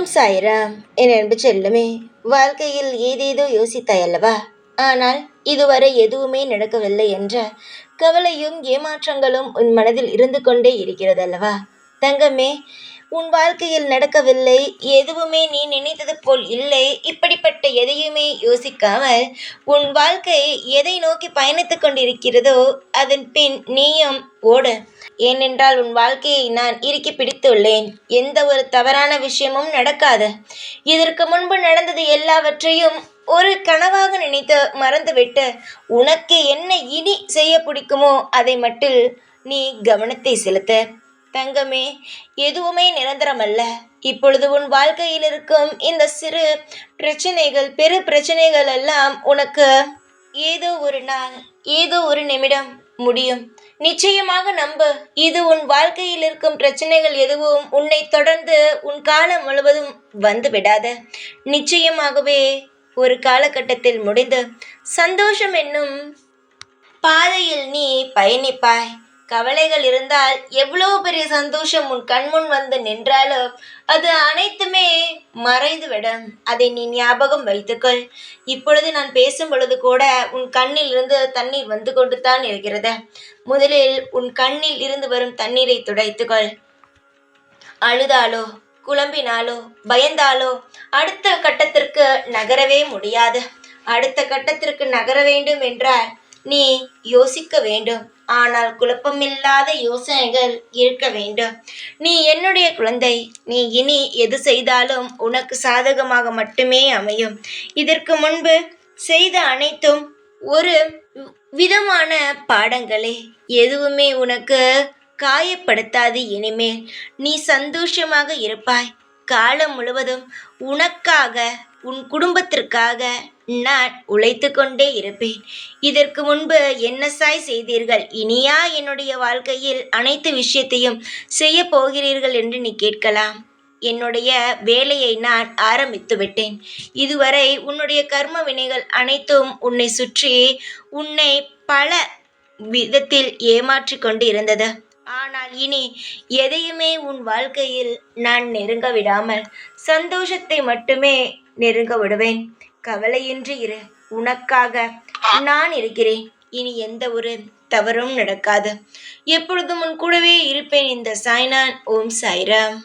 ஓம் சாய்ராம். என் அன்பு செல்லமே, வாழ்க்கையில் ஏதேதோ யோசித்தாய் அல்லவா? ஆனால் இதுவரை எதுவுமே நடக்கவில்லை என்ற கவலையும் ஏமாற்றங்களும் உன் மனதில் இருந்து கொண்டே இருக்கிறது அல்லவா? தங்கமே, உன் வாழ்க்கையில் நடக்கவில்லை, எதுவுமே நீ நினைத்தது போல் இல்லை, இப்படிப்பட்ட எதையுமே யோசிக்காமல் உன் வாழ்க்கை எதை நோக்கி பயணித்துக் கொண்டிருக்கிறதோ அதன் பின் நீயும் ஓடு. ஏனென்றால் உன் வாழ்க்கையை நான் இறுக்கி பிடித்துள்ளேன். எந்த ஒரு தவறான விஷயமும் நடக்காது. இதற்கு முன்பு நடந்தது எல்லாவற்றையும் ஒரு கனவாக நினைத்து மறந்துவிட்டு உனக்கு என்ன இனி செய்ய பிடிக்குமோ அதை மட்டும் நீ கவனத்தை செலுத்து. தங்கமே, எதுவுமே நிரந்தரமல்ல. இப்பொழுது உன் வாழ்க்கையில் இருக்கும் இந்த சிறு பிரச்சனைகள், பெரு பிரச்சனைகள் எல்லாம் உனக்கு ஏதோ ஒரு நாள், ஏதோ ஒரு நிமிடம் முடியும். நிச்சயமாக நம்பு. இது உன் வாழ்க்கையில் இருக்கும் பிரச்சனைகள் எதுவும் உன்னை தொடர்ந்து உன் காலம் முழுவதும் வந்து விடாது. நிச்சயமாகவே ஒரு காலகட்டத்தில் முடிந்து சந்தோஷம் என்னும் பாதையில் நீ பயணிப்பாய். கவலைகள் இருந்தால் எவ்வளவு பெரிய சந்தோஷம் உன் கண்முன் வந்து நின்றாலும் அது அனைத்துமே மறைந்துவிடும். அதை நீ ஞாபகம் வைத்துக்கொள். இப்பொழுது நான் பேசும் பொழுது கூட உன் கண்ணில் இருந்து தண்ணீர் வந்து கொண்டு தான் இருக்கிறது. முதலில் உன் கண்ணில் இருந்து வரும் தண்ணீரை துடைத்துக்கொள். அழுதாலோ, குழம்பினாலோ, பயந்தாலோ அடுத்த கட்டத்திற்கு நகரவே முடியாது. அடுத்த கட்டத்திற்கு நகர வேண்டும் என்றால் நீ யோசிக்க வேண்டும். ஆனால் குழப்பமில்லாத யோசனைகள் இருக்க வேண்டும். நீ என்னுடைய குழந்தை. நீ இனி எது செய்தாலும் உனக்கு சாதகமாக மட்டுமே அமையும். இதற்கு முன்பு செய்த அனைத்தும் ஒரு விதமான பாடங்களே. எதுவுமே உனக்கு காயப்படுத்தாது. இனிமேல் நீ சந்தோஷமாக இருப்பாய். காலம் முழுவதும் உனக்காக, உன் குடும்பத்திற்காக நான் உழைத்து கொண்டே இருப்பேன். இதற்கு முன்பு என்ன சாய் செய்தீர்கள், இனியா என்னுடைய வாழ்க்கையில் அனைத்து விஷயத்தையும் செய்ய போகிறீர்கள் என்று நீ கேட்கலாம். என்னுடைய வேலையை நான் ஆரம்பித்து விட்டேன். இதுவரை உன்னுடைய கர்ம வினைகள் அனைத்தும் உன்னை சுற்றி உன்னை பல விதத்தில் ஏமாற்றி கொண்டு இருந்தது. ஆனால் இனி எதையுமே உன் வாழ்க்கையில் நான் நெருங்க விடாமல் சந்தோஷத்தை மட்டுமே நெருங்க விடுவேன். கவலையின்றி இரு. உனக்காக நான் இருக்கிறேன். இனி எந்த ஒரு தவறும் நடக்காது. எப்பொழுதும் உன் கூடவே இருப்பேன். இந்த சாய்நான். ஓம் சாய்ராம்.